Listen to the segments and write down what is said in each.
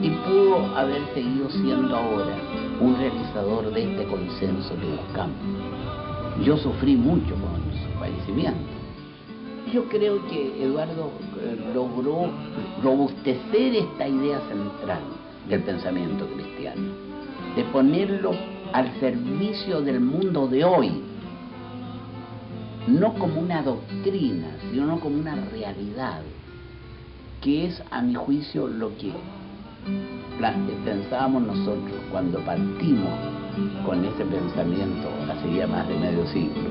y pudo haber seguido siendo ahora un realizador de este consenso que buscamos. Yo sufrí mucho con su fallecimiento. Yo creo que Eduardo logró robustecer esta idea central del pensamiento cristiano, de ponerlo al servicio del mundo de hoy, no como una doctrina, sino como una realidad, que es, a mi juicio, lo que pensábamos nosotros cuando partimos con ese pensamiento hace ya más de medio siglo.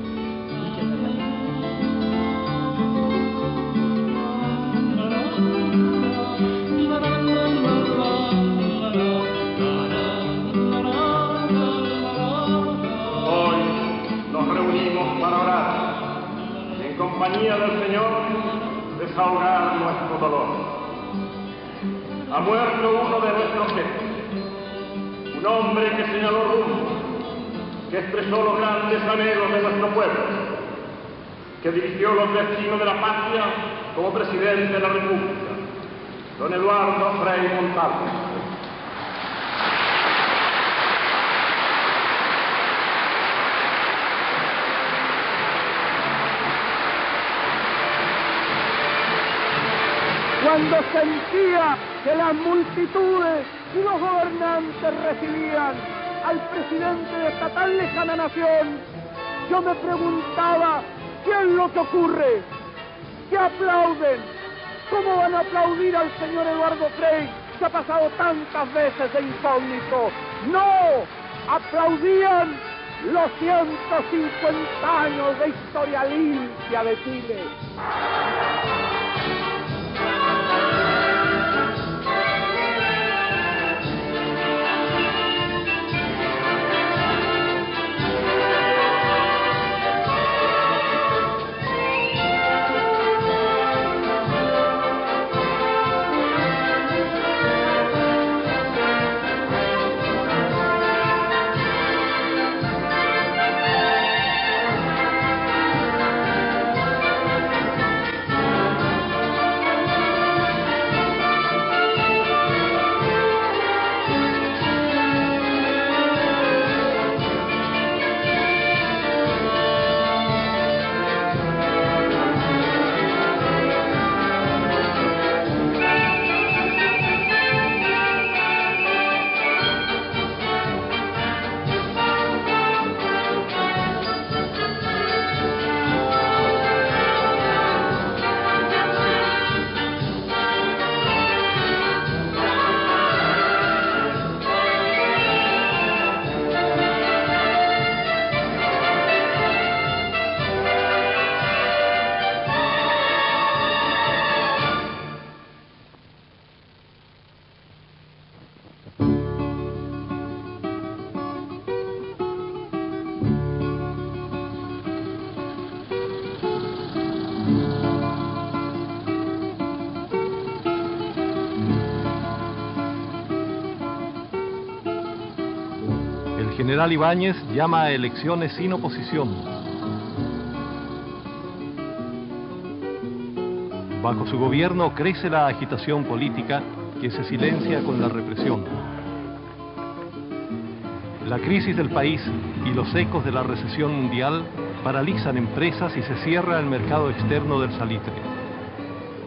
Hoy nos reunimos para orar, en compañía del Señor, desahogar nuestro dolor. Ha muerto uno de nuestros jefes, un hombre que señaló rumbo, que expresó los grandes anhelos de nuestro pueblo, que dirigió los destinos de la patria como presidente de la República, don Eduardo Frei Montalvo. Cuando sentía que las multitudes y los gobernantes recibían al presidente de esta tan lejana nación, yo me preguntaba, ¿qué es lo que ocurre? ¿Qué aplauden? ¿Cómo van a aplaudir al señor Eduardo Frei, que ha pasado tantas veces de incógnito? ¡No! Aplaudían los 150 años de historia limpia de Chile. El general Ibáñez llama a elecciones sin oposición. Bajo su gobierno crece la agitación política que se silencia con la represión. La crisis del país y los ecos de la recesión mundial paralizan empresas y se cierra el mercado externo del salitre.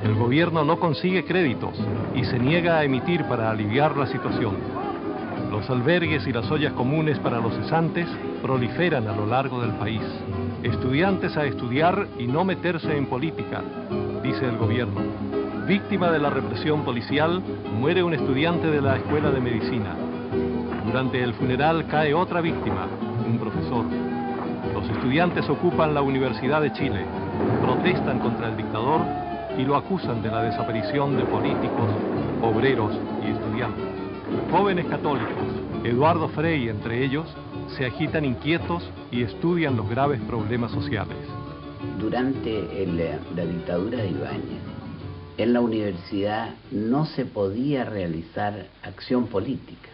El gobierno no consigue créditos y se niega a emitir para aliviar la situación. Los albergues y las ollas comunes para los cesantes proliferan a lo largo del país. Estudiantes a estudiar y no meterse en política, dice el gobierno. Víctima de la represión policial, muere un estudiante de la Escuela de Medicina. Durante el funeral cae otra víctima, un profesor. Los estudiantes ocupan la Universidad de Chile, protestan contra el dictador y lo acusan de la desaparición de políticos, obreros y estudiantes. Jóvenes católicos, Eduardo Frei entre ellos, se agitan inquietos y estudian los graves problemas sociales. Durante la dictadura de Ibáñez, en la universidad no se podía realizar acción política.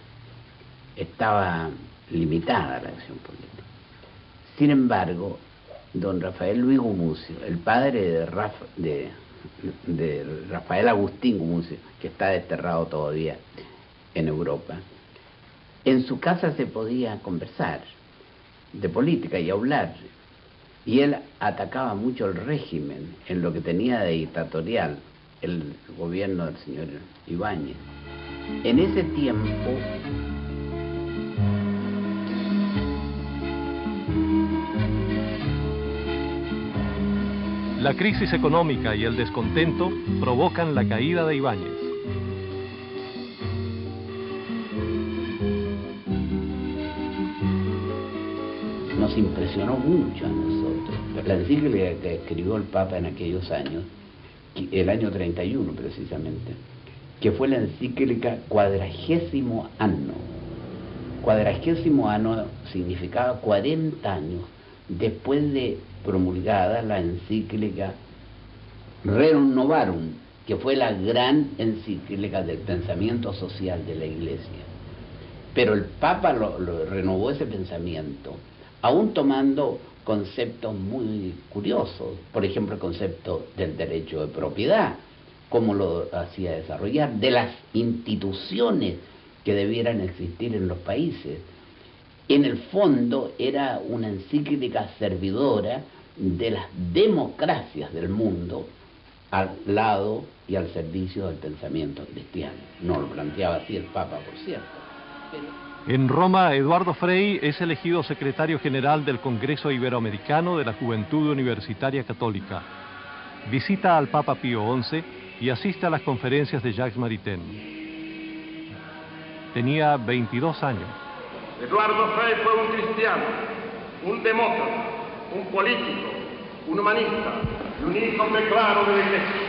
Estaba limitada la acción política. Sin embargo, don Rafael Luis Gumucio, el padre de Rafael Agustín Gumucio, que está desterrado todavía, en Europa, en su casa se podía conversar de política y hablar. Y él atacaba mucho el régimen en lo que tenía de dictatorial el gobierno del señor Ibáñez. En ese tiempo la crisis económica y el descontento provocan la caída de Ibáñez. nos impresionó mucho a nosotros. La encíclica que escribió el Papa en aquellos años, el año 31 precisamente, que fue la encíclica Quadragésimo Anno. Quadragésimo Anno significaba 40 años después de promulgada la encíclica Rerum Novarum, que fue la gran encíclica del pensamiento social de la Iglesia. Pero el Papa lo renovó ese pensamiento, aún tomando conceptos muy curiosos, por ejemplo el concepto del derecho de propiedad, cómo lo hacía desarrollar, de las instituciones que debieran existir en los países. En el fondo era una encíclica servidora de las democracias del mundo, al lado y al servicio del pensamiento cristiano. No lo planteaba así el Papa, por cierto. En Roma, Eduardo Frei es elegido secretario general del Congreso Iberoamericano de la Juventud Universitaria Católica. Visita al Papa Pío XI y asiste a las conferencias de Jacques Maritain. Tenía 22 años. Eduardo Frei fue un cristiano, un demócrata, un político, un humanista y un hijo declarado de la Iglesia.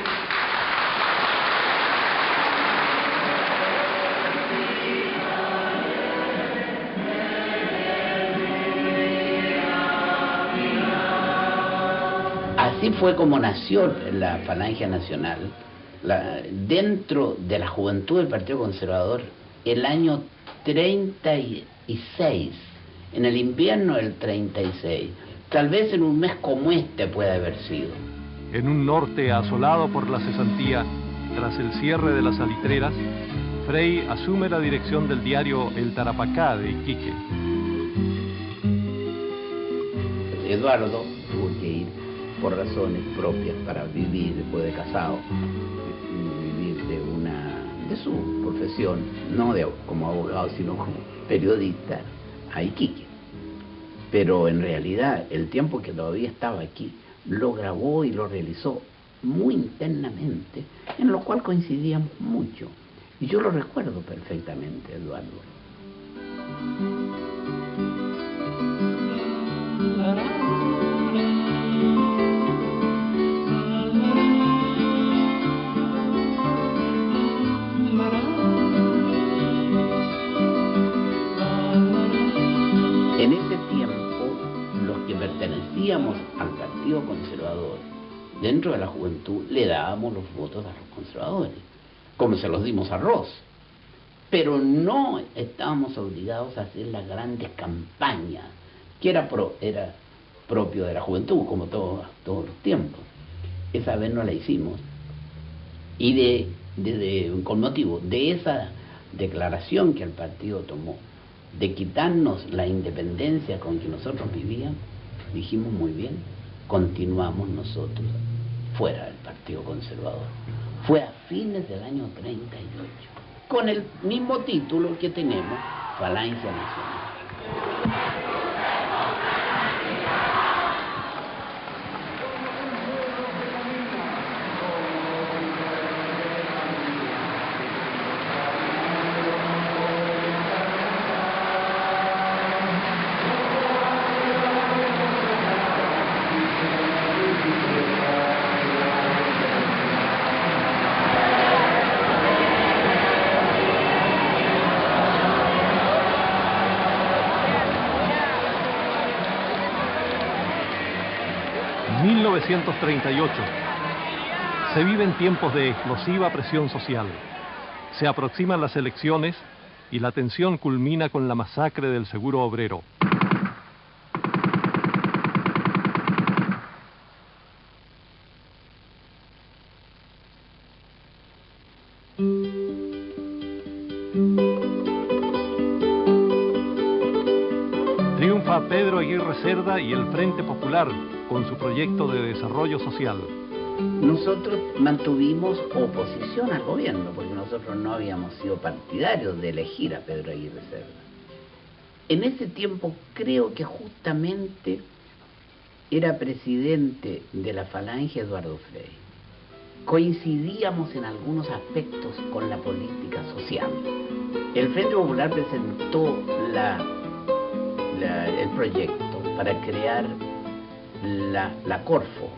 Así fue como nació la Falange Nacional, dentro de la juventud del Partido Conservador, el año 36, en el invierno del 36, tal vez en un mes como este puede haber sido. En un norte asolado por la cesantía, tras el cierre de las salitreras, Frei asume la dirección del diario El Tarapacá de Iquique. Eduardo tuvo que ir por razones propias para vivir después de casado, vivir de su profesión, no como abogado, sino como periodista, a Iquique. Pero en realidad el tiempo que todavía estaba aquí lo grabó y lo realizó muy internamente, en lo cual coincidíamos mucho. Y yo lo recuerdo perfectamente, Eduardo. En ese tiempo, los que pertenecíamos al Partido Conservador, dentro de la juventud, le dábamos los votos a los conservadores, como se los dimos a Ross. Pero no estábamos obligados a hacer las grandes campañas, que era propio de la juventud, como todos los tiempos. Esa vez no la hicimos. Y con motivo de esa declaración que el partido tomó, de quitarnos la independencia con que nosotros vivíamos, dijimos muy bien, continuamos nosotros fuera del Partido Conservador. Fue a fines del año 38, con el mismo título que tenemos, Falange Nacional. En 1938. Se viven tiempos de explosiva presión social. Se aproximan las elecciones y la tensión culmina con la masacre del Seguro Obrero. Pedro Aguirre Cerda y el Frente Popular con su proyecto de desarrollo social. Nosotros mantuvimos oposición al gobierno, porque nosotros no habíamos sido partidarios de elegir a Pedro Aguirre Cerda. En ese tiempo creo que justamente era presidente de la Falange Eduardo Frei. Coincidíamos en algunos aspectos con la política social. El Frente Popular presentó el proyecto para crear la Corfo,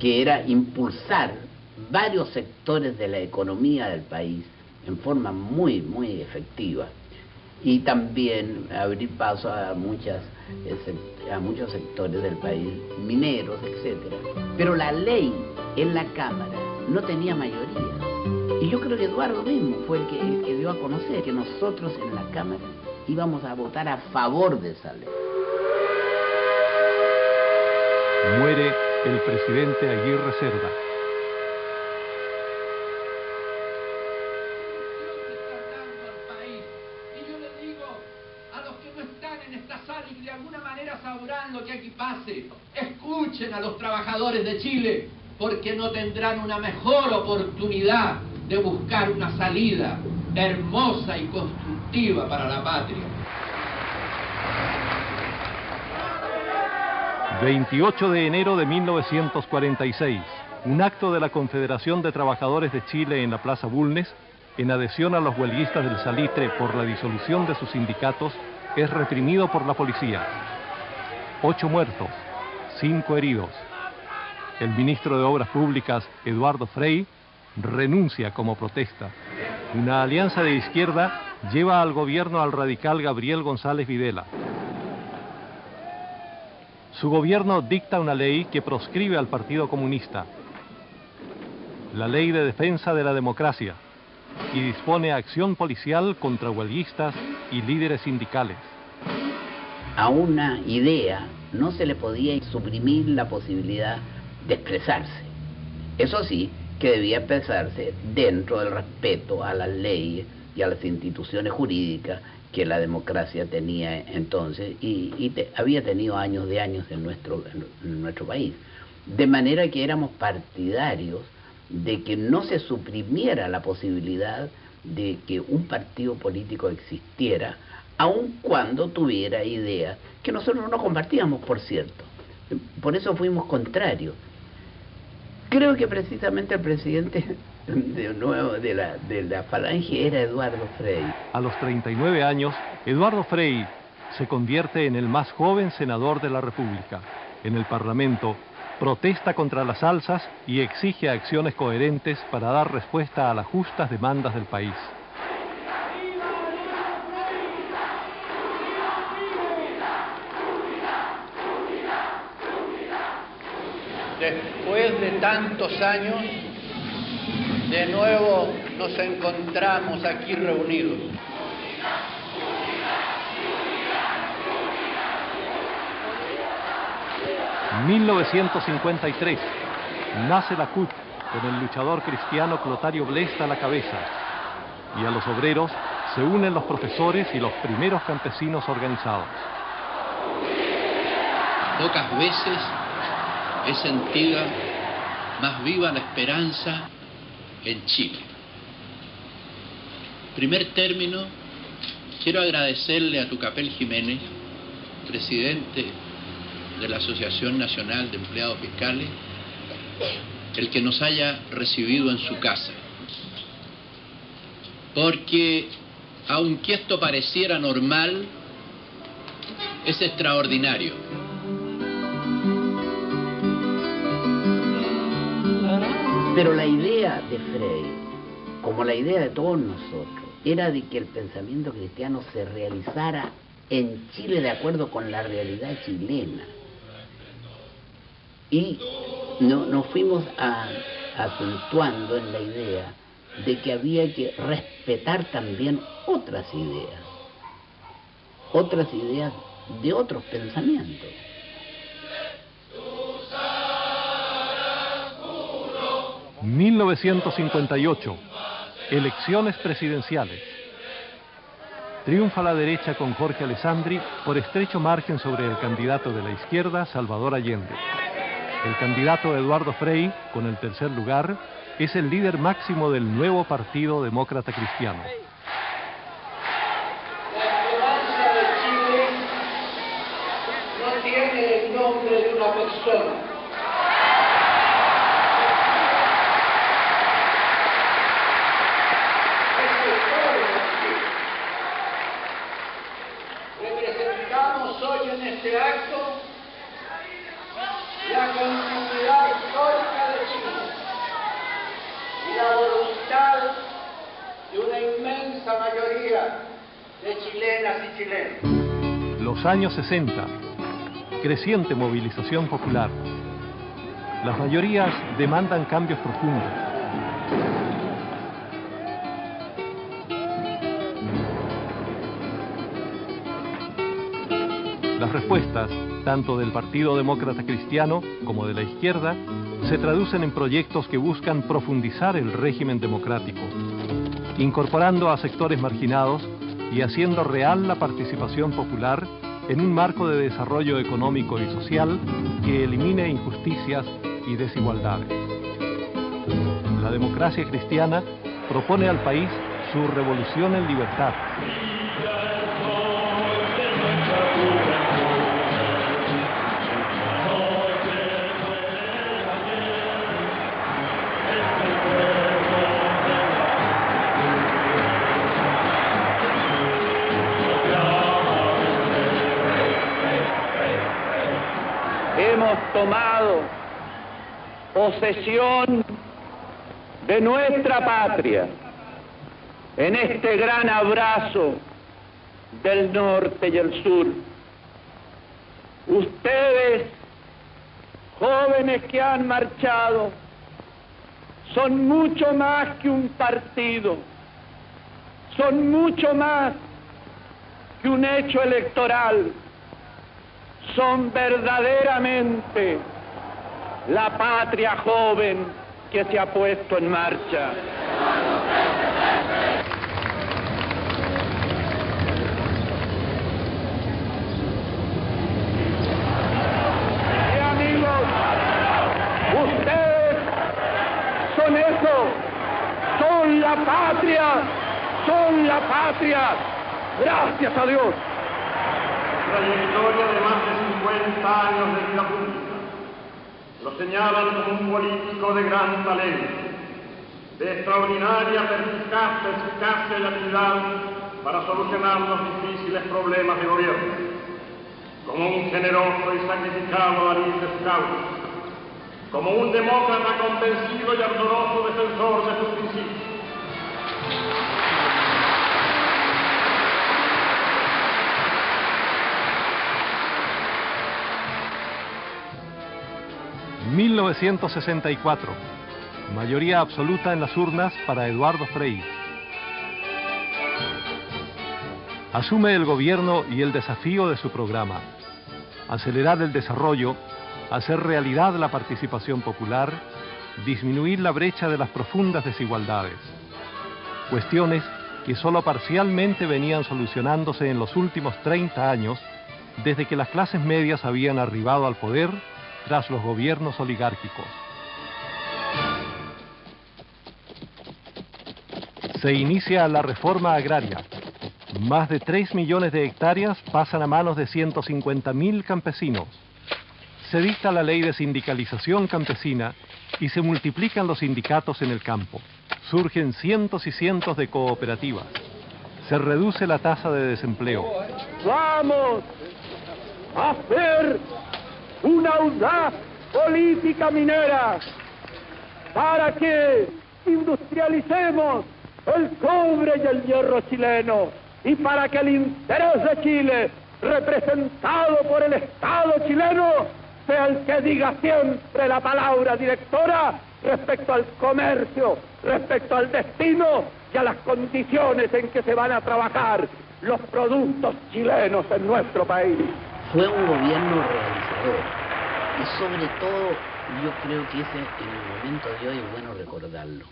que era impulsar varios sectores de la economía del país en forma muy, muy efectiva, y también abrir paso a muchos sectores del país, mineros, etc. Pero la ley en la Cámara no tenía mayoría. Y yo creo que Eduardo mismo fue el que dio a conocer que nosotros en la Cámara íbamos a votar a favor de esa ley. Muere el presidente Aguirre Cerda. Y yo les digo a los que no están en esta sala y que de alguna manera sabrán lo que aquí pase, escuchen a los trabajadores de Chile, porque no tendrán una mejor oportunidad de buscar una salida hermosa y constructiva para la patria. 28 de enero de 1946, un acto de la Confederación de Trabajadores de Chile en la Plaza Bulnes, en adhesión a los huelguistas del Salitre por la disolución de sus sindicatos, es reprimido por la policía. 8 muertos, 5 heridos. El ministro de Obras Públicas, Eduardo Frei, renuncia como protesta. Una alianza de izquierda lleva al gobierno al radical Gabriel González Videla. Su gobierno dicta una ley que proscribe al Partido Comunista, la Ley de Defensa de la Democracia, y dispone acción policial contra huelguistas y líderes sindicales. A una idea no se le podía suprimir la posibilidad de expresarse. Eso sí, que debía expresarse dentro del respeto a las leyes y a las instituciones jurídicas que la democracia tenía entonces y había tenido años en nuestro país. De manera que éramos partidarios de que no se suprimiera la posibilidad de que un partido político existiera, aun cuando tuviera ideas que nosotros no compartíamos, por cierto. Por eso fuimos contrarios. Creo que precisamente el presidente de la Falange era Eduardo Frei. A los 39 años, Eduardo Frei se convierte en el más joven senador de la República. En el Parlamento, protesta contra las alzas y exige acciones coherentes para dar respuesta a las justas demandas del país. Después de tantos años, de nuevo nos encontramos aquí reunidos. En 1953 nace la CUT con el luchador cristiano Clotario Blesta a la cabeza, y a los obreros se unen los profesores y los primeros campesinos organizados. Pocas veces es sentida más viva la esperanza en Chile. Primer término, quiero agradecerle a Tucapel Jiménez, presidente de la Asociación Nacional de Empleados Fiscales, el que nos haya recibido en su casa. Porque, aunque esto pareciera normal, es extraordinario. Pero la idea de Frei, como la idea de todos nosotros, era de que el pensamiento cristiano se realizara en Chile de acuerdo con la realidad chilena. Y nos fuimos acentuando en la idea de que había que respetar también otras ideas de otros pensamientos. En 1958, elecciones presidenciales. triunfa la derecha con Jorge Alessandri por estrecho margen sobre el candidato de la izquierda, Salvador Allende. El candidato Eduardo Frei, con el tercer lugar, es el líder máximo del nuevo Partido Demócrata Cristiano. La esperanza de Chile no tiene el nombre de una persona. Representamos hoy en este acto la continuidad histórica de Chile y la voluntad de una inmensa mayoría de chilenas y chilenos. Los años 60, creciente movilización popular. Las mayorías demandan cambios profundos. Las respuestas, tanto del Partido Demócrata Cristiano como de la izquierda, se traducen en proyectos que buscan profundizar el régimen democrático, incorporando a sectores marginados y haciendo real la participación popular en un marco de desarrollo económico y social que elimine injusticias y desigualdades. La democracia cristiana propone al país su revolución en libertad. Hemos tomado posesión de nuestra patria en este gran abrazo del norte y el sur. Ustedes, jóvenes que han marchado, son mucho más que un partido, son mucho más que un hecho electoral. Son verdaderamente la patria joven que se ha puesto en marcha. Y amigos, ustedes son eso, son la patria, son la patria. Gracias a Dios. Trayectoria de más de 50 años de vida pública lo señalan como un político de gran talento, de extraordinaria perspicacia y habilidad para solucionar los difíciles problemas de gobierno, como un generoso y sacrificado alí de su causa, como un demócrata convencido y ardoroso defensor de sus principios. En 1964, mayoría absoluta en las urnas para Eduardo Frei. Asume el gobierno y el desafío de su programa: acelerar el desarrollo, hacer realidad la participación popular, disminuir la brecha de las profundas desigualdades. Cuestiones que solo parcialmente venían solucionándose en los últimos 30 años, desde que las clases medias habían arribado al poder tras los gobiernos oligárquicos. Se inicia la reforma agraria. Más de 3 millones de hectáreas pasan a manos de 150.000 campesinos. Se dicta la ley de sindicalización campesina y se multiplican los sindicatos en el campo. Surgen cientos y cientos de cooperativas. Se reduce la tasa de desempleo. Vamos a hacer una audaz política minera para que industrialicemos el cobre y el hierro chileno y para que el interés de Chile, representado por el Estado chileno, sea el que diga siempre la palabra directora respecto al comercio, respecto al destino y a las condiciones en que se van a trabajar los productos chilenos en nuestro país. Fue un gobierno realizador y sobre todo yo creo que ese en el momento de hoy es bueno recordarlo.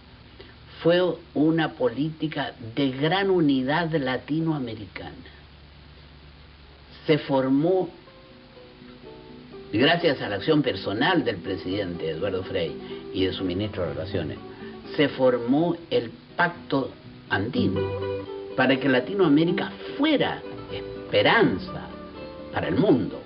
fue una política de gran unidad latinoamericana. Se formó, gracias a la acción personal del presidente Eduardo Frei y de su ministro de Relaciones, se formó el Pacto Andino para que Latinoamérica fuera esperanza para el mundo.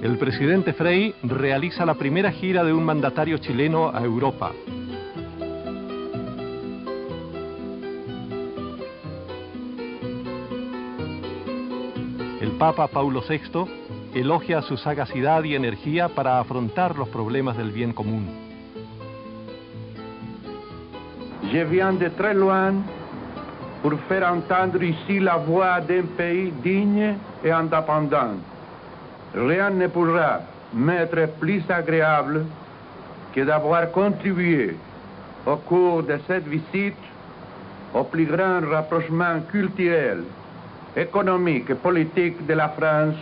El presidente Frei realiza la primera gira de un mandatario chileno a Europa. El Papa Paulo VI elogia su sagacidad y energía para afrontar los problemas del bien común. Je viens de très loin pour faire entendre ici la voix d'un pays digne et indépendant. Rien ne pourra m'être plus agréable que d'avoir contribué au cours de cette visite au plus grand rapprochement culturel, économique et politique de la France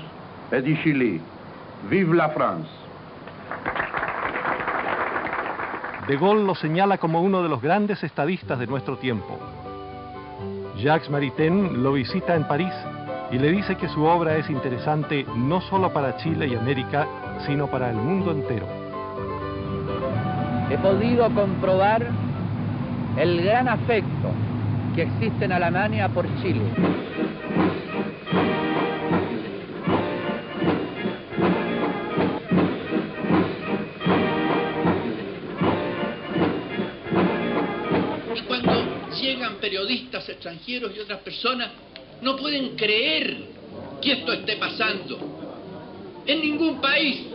et du Chili. Vive la France! De Gaulle lo señala como uno de los grandes estadistas de nuestro tiempo. Jacques Maritain lo visita en París y le dice que su obra es interesante no solo para Chile y América, sino para el mundo entero. He podido comprobar el gran afecto que existe en Alemania por Chile. Y cuando llegan periodistas extranjeros y otras personas, no pueden creer que esto esté pasando en ningún país.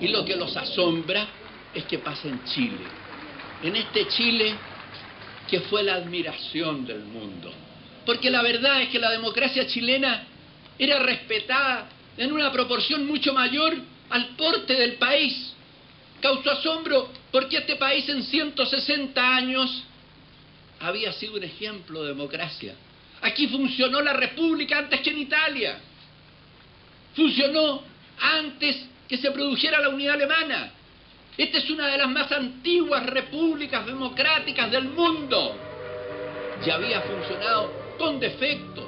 Y lo que los asombra es que pasa en Chile. En este Chile que fue la admiración del mundo. Porque la verdad es que la democracia chilena era respetada en una proporción mucho mayor al porte del país. Causó asombro porque este país en 160 años había sido un ejemplo de democracia. Aquí funcionó la República antes que en Italia. Funcionó antes que se produjera la unidad alemana. Esta es una de las más antiguas repúblicas democráticas del mundo. Y había funcionado con defectos,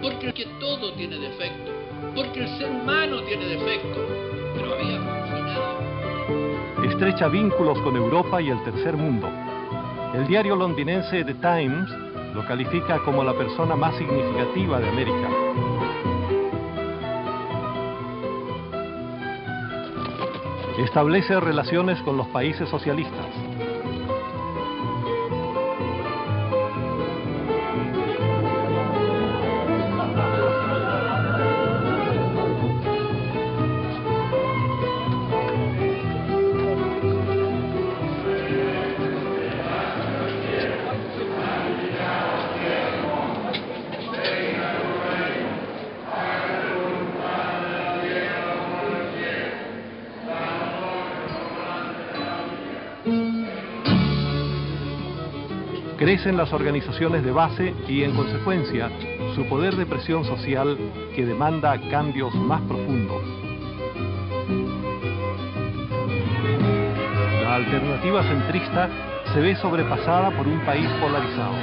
porque todo tiene defectos, porque el ser humano tiene defectos, pero había funcionado. Estrecha vínculos con Europa y el tercer mundo. El diario londinense The Times lo califica como la persona más significativa de América. Establece relaciones con los países socialistas. Crecen las organizaciones de base y, en consecuencia, su poder de presión social que demanda cambios más profundos. La alternativa centrista se ve sobrepasada por un país polarizado.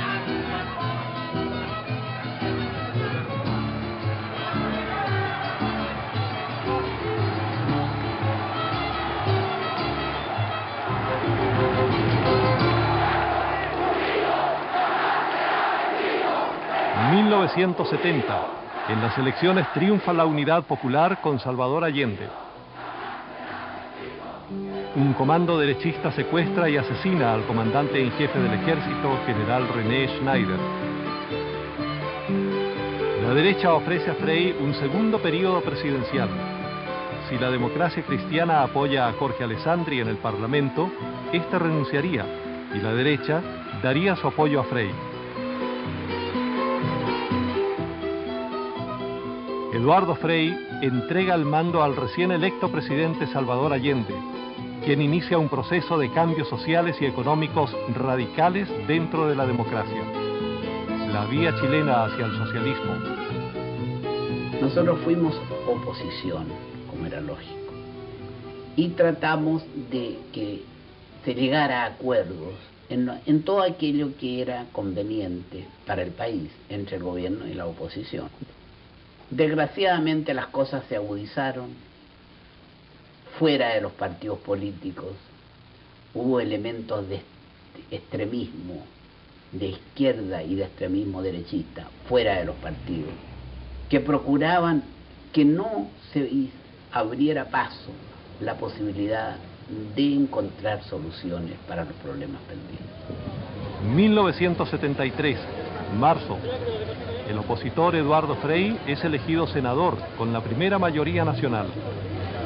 En 1970, en las elecciones triunfa la Unidad Popular con Salvador Allende. Un comando derechista secuestra y asesina al comandante en jefe del ejército, general René Schneider. La derecha ofrece a Frei un segundo periodo presidencial. Si la democracia cristiana apoya a Jorge Alessandri en el Parlamento, éste renunciaría y la derecha daría su apoyo a Frei. Eduardo Frei entrega el mando al recién electo presidente Salvador Allende, quien inicia un proceso de cambios sociales y económicos radicales dentro de la democracia. la vía chilena hacia el socialismo. Nosotros fuimos oposición, como era lógico, y tratamos de que se llegara a acuerdos en todo aquello que era conveniente para el país, entre el gobierno y la oposición. Desgraciadamente las cosas se agudizaron fuera de los partidos políticos. Hubo elementos de extremismo de izquierda y de extremismo derechista fuera de los partidos que procuraban que no se abriera paso la posibilidad de encontrar soluciones para los problemas pendientes. 1973, marzo. El opositor Eduardo Frei es elegido senador con la primera mayoría nacional.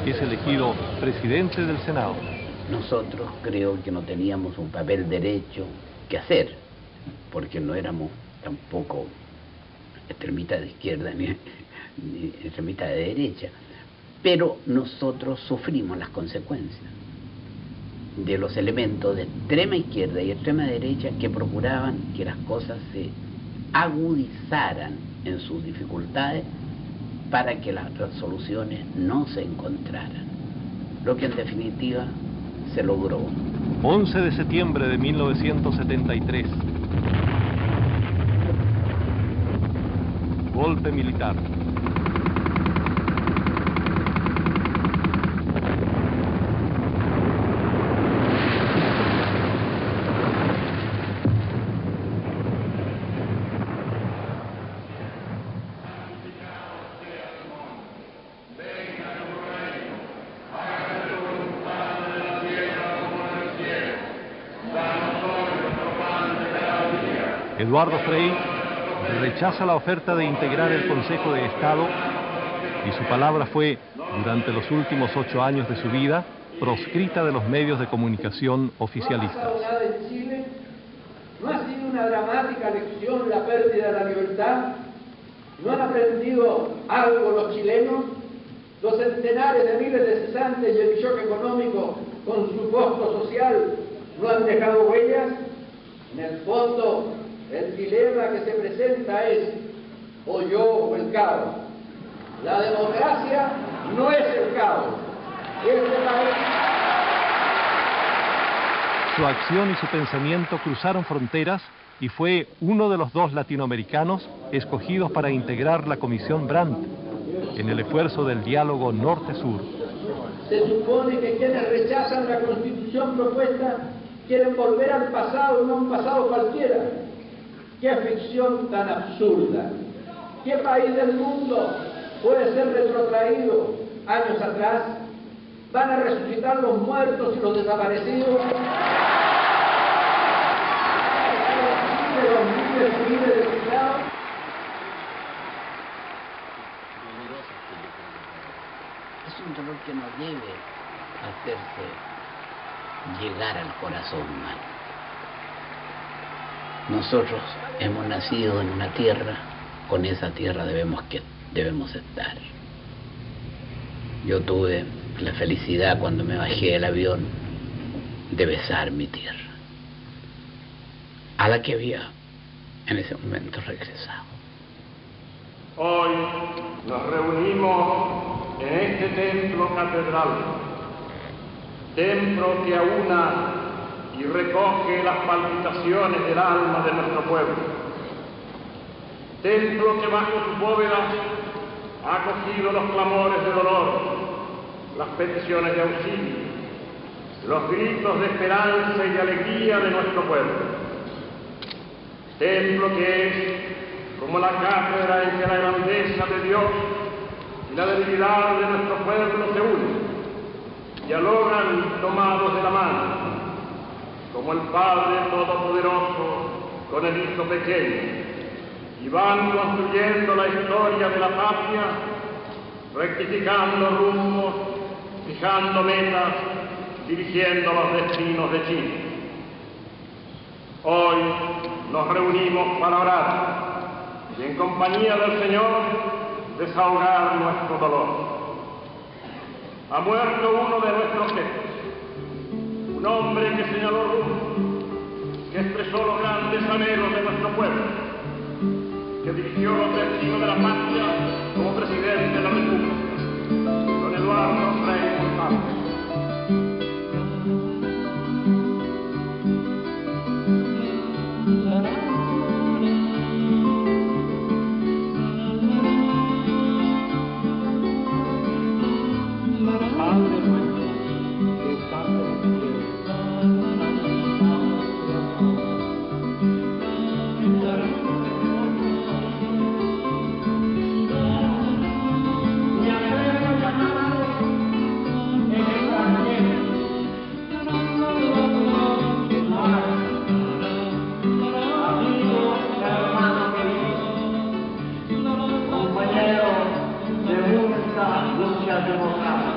Es elegido presidente del Senado. Nosotros creo que no teníamos un papel derecho que hacer, porque no éramos tampoco extremistas de izquierda ni extremistas de derecha, pero nosotros sufrimos las consecuencias de los elementos de extrema izquierda y extrema derecha que procuraban que las cosas se agudizaran en sus dificultades para que las soluciones no se encontraran, lo que en definitiva se logró. 11 de septiembre de 1973. Golpe militar. Eduardo Frei rechaza la oferta de integrar el Consejo de Estado y su palabra fue, durante los últimos 8 años de su vida, proscrita de los medios de comunicación oficialistas. No ha pasado nada en Chile, no ha sido una dramática lección la pérdida de la libertad, no han aprendido algo los chilenos, los centenares de miles de cesantes y el shock económico con su costo social no han dejado huellas. En el fondo, el dilema que se presenta es o yo o el caos. La democracia no es el caos. Su acción y su pensamiento cruzaron fronteras y fue uno de los 2 latinoamericanos escogidos para integrar la Comisión Brandt en el esfuerzo del diálogo norte-sur. Se supone que quienes rechazan la Constitución propuesta quieren volver al pasado, no a un pasado cualquiera. ¡Qué ficción tan absurda! ¿Qué país del mundo puede ser retrotraído años atrás? ¿Van a resucitar los muertos y los desaparecidos? ¿Los miles y miles de esclavos? Es un dolor que no debe hacerse llegar al corazón humano. Nosotros hemos nacido en una tierra, con esa tierra debemos estar. Yo tuve la felicidad cuando me bajé del avión de besar mi tierra, a la que había en ese momento regresado. Hoy nos reunimos en este templo catedral, templo que aúna y recoge las palpitaciones del alma de nuestro pueblo. Templo que bajo sus bóvedas ha acogido los clamores de dolor, las peticiones de auxilio, los gritos de esperanza y de alegría de nuestro pueblo. Templo que es como la cátedra en que la grandeza de Dios y la debilidad de nuestro pueblo se unen, dialogan tomados de la mano, como el Padre Todopoderoso con el Hijo pequeño, y van construyendo la historia de la patria, rectificando rumbos, fijando metas, dirigiendo los destinos de Chile. Hoy nos reunimos para orar y en compañía del Señor desahogar nuestro dolor. Ha muerto uno de nuestros jefes, un hombre que señaló rumbo, que expresó los grandes anhelos de nuestro pueblo, que dirigió los destinos de la patria como presidente de la República, don Eduardo Frei Montalvo. Lucha democrática.